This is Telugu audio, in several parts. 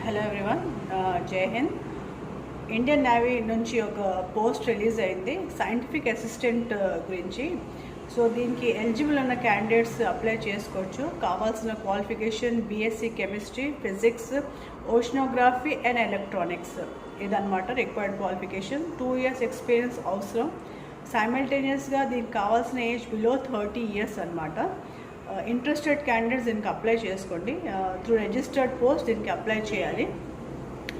హలో ఎవ్రీవన్, జై హింద్. ఇండియన్ నేవీ నుంచి ఒక పోస్ట్ రిలీజ్ అయింది సైంటిఫిక్ అసిస్టెంట్ గురించి. సో దీనికి ఎలిజిబుల్ ఉన్న క్యాండిడేట్స్ అప్లై చేసుకోవచ్చు. కావాల్సిన qualification BSc chemistry, physics, oceanography and electronics ఇదన్నమాట రిక్వైర్డ్ క్వాలిఫికేషన్. 2 years ఎక్స్పీరియన్స్ అవసరం. సైమల్టేనియస్గా దీనికి కావాల్సిన ఏజ్ బిలో 30 years అనమాట. ఇంట్రెస్టెడ్ క్యాండిడేట్స్ దీనికి అప్లై చేసుకోండి. త్రూ రిజిస్టర్డ్ పోస్ట్ దీనికి అప్లై చేయాలి.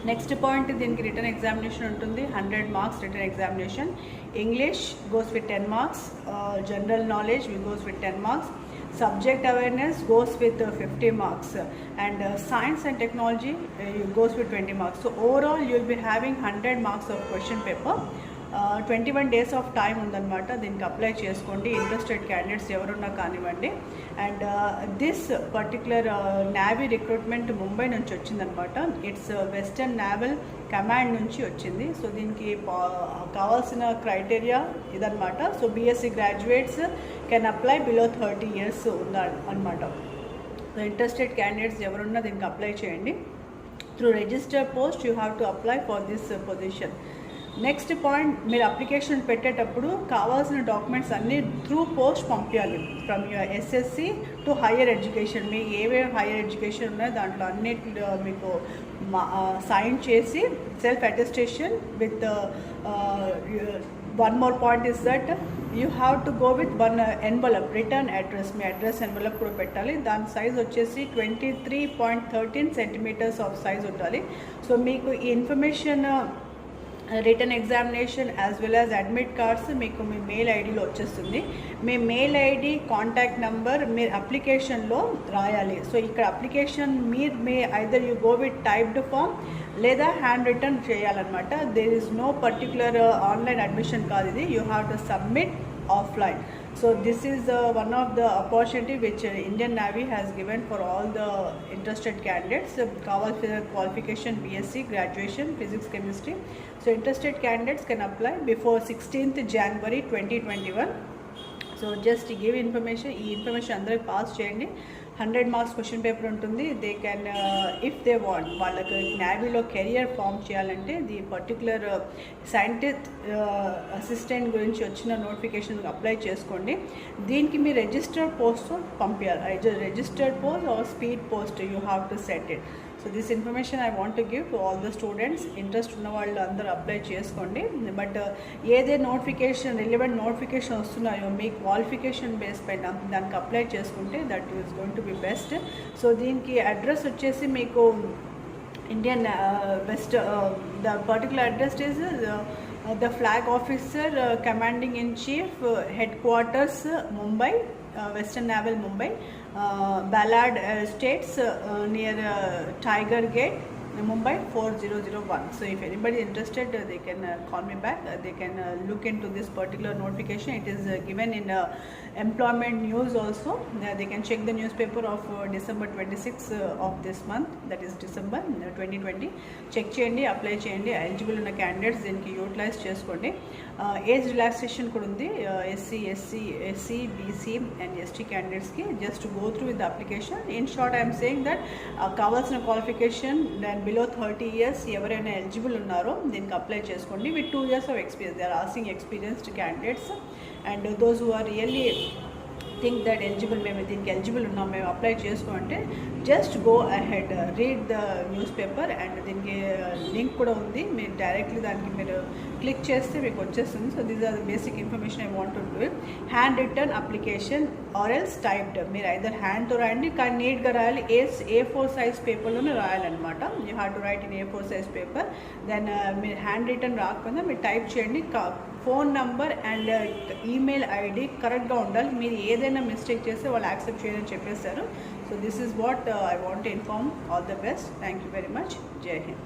నెక్స్ట్ పాయింట్, దీనికి రిటర్న్ ఎగ్జామినేషన్ ఉంటుంది. 100 marks written examination. English goes with 10 marks. General knowledge goes with 10 marks. Subject awareness goes with 50 marks, and science and technology goes with 20 marks. So overall you will be having 100 marks of question paper. 21 days of time ఉందన్నమాట. దీనికి అప్లై చేసుకోండి ఇంట్రెస్టెడ్ క్యాండిడేట్స్ ఎవరున్నా కానివ్వండి. And this particular navy recruitment Mumbai నుంచి వచ్చిందనమాట. ఇట్స్ వెస్టర్న్ నేవల్ కమాండ్ నుంచి వచ్చింది. సో దీనికి కావాల్సిన క్రైటీరియా ఇదనమాట. So BSc graduates can apply below 30 years ఉందా అనమాట. సో ఇంట్రెస్టెడ్ క్యాండిడేట్స్ ఎవరున్నా దీనికి అప్లై చేయండి. Through register post you have to apply for this position. Next point, మీరు అప్లికేషన్ పెట్టేటప్పుడు కావాల్సిన డాక్యుమెంట్స్ అన్నీ త్రూ పోస్ట్ పంపించాలి. From your SSC to higher education, మీకు ఏవేవి హయ్యర్ ఎడ్యుకేషన్ ఉన్నాయో దాంట్లో అన్నిటి మీకు సైన్ చేసి self attestation with one more point is that you have to go with one envelope, return address. మీ అడ్రస్ ఎన్వలప్ కూడా పెట్టాలి. దాని సైజ్ వచ్చేసి 23.13 centimeters ఆఫ్ సైజ్ ఉండాలి. సో మీకు ఈ information written examination as well as admit cards మీకు మీ మెయిల్ ఐడిలో వచ్చేస్తుంది. మీ మెయిల్ ఐడి, కాంటాక్ట్ నెంబర్ మీరు అప్లికేషన్లో రాయాలి. సో ఇక్కడ అప్లికేషన్ మీ either you go with typed form లేదా హ్యాండ్ రిటర్న్ చేయాలన్నమాట. There is no particular online admission కాదు ఇది. You have to submit offline. So this is one of the opportunity which Indian Navy has given for all the interested candidates. Kavalsina qualification BSc graduation physics chemistry. So interested candidates can apply before 16th January 2021. So just give information. ఈ ఇన్ఫర్మేషన్ అందరికి పాస్ చేయండి. 100 marks క్వశ్చన్ పేపర్ ఉంటుంది. They can if they want వాళ్ళకి నేవీలో కెరియర్ ఫామ్ చేయాలంటే ది పర్టికులర్ సైంటిస్ట్ అసిస్టెంట్ గురించి వచ్చిన నోటిఫికేషన్ అప్లై చేసుకోండి. దీనికి మీ రిజిస్టర్డ్ పోస్ట్ పంపించాలి. Registered post or speed post you have to set it. So this information I want to give to all the students. Interest ఉన్న వాళ్ళు అందరూ అప్లై చేసుకోండి. బట్ ఏదే నోటిఫికేషన్ రిలవెంట్ నోటిఫికేషన్ వస్తున్నాయో మీ క్వాలిఫికేషన్ బేస్ పైన దానికి అప్లై చేసుకుంటే that is going to be best. So దీనికి అడ్రస్ వచ్చేసి మీకు Indian west the particular address is the flag officer commanding in chief head quarters Mumbai, Western Naval Mumbai, Ballard Estates near Tiger Gate, Mumbai 4001. So if anybody is interested, they can call me back. They can look into this particular notification. It is given in employment news also. They can check the newspaper of December 26 of this month, that is December 2020. Check చేయండి, అప్లై చేయండి. ఎలిజిబుల్ ఉన్న క్యాండిడేట్స్ దీనికి యూటిలైజ్ చేసుకోండి. ఏజ్ రిలాక్సేషన్ కూడా ఉంది ఎస్సీ బీసీ అండ్ ఎస్టీ క్యాండిడేట్స్కి. Just go through with the application. In short I'm saying that కావాల్సిన క్వాలిఫికేషన్ దెన్ బిలో 30 years ఎవరైనా ఎలిజిబుల్ ఉన్నారో దీనికి అప్లై చేసుకోండి. With 2 years of experience. They are asking experienced candidates and those who are really think that eligible, మేము దీనికి ఎలిజిబుల్ ఉన్నాం, మేము అప్లై చేసుకోంటే just go ahead, read the news paper. And దీనికి లింక్ కూడా ఉంది. మీరు డైరెక్ట్లీ దానికి మీరు క్లిక్ చేస్తే మీకు వచ్చేస్తుంది. So these are the basic information I want to do. Hand written application or else typed. మీరు ఐదర్ హ్యాండ్తో రాయండి, కానీ నీట్గా రాయాలి. A4 size పేపర్లోనే రాయాలన్నమాట. You have to write in A4 size paper. Then మీరు హ్యాండ్ రిటర్న్ రాకపోయినా మీరు టైప్ చేయండి. Phone number and email ID కరెక్ట్గా ఉండాలి. మీరు ఏదైనా మిస్టేక్ చేస్తే వాళ్ళు యాక్సెప్ట్ చేయని చెప్పేస్తారు. So this is what I want to inform. All the best. Thank you very much. జై హింద్.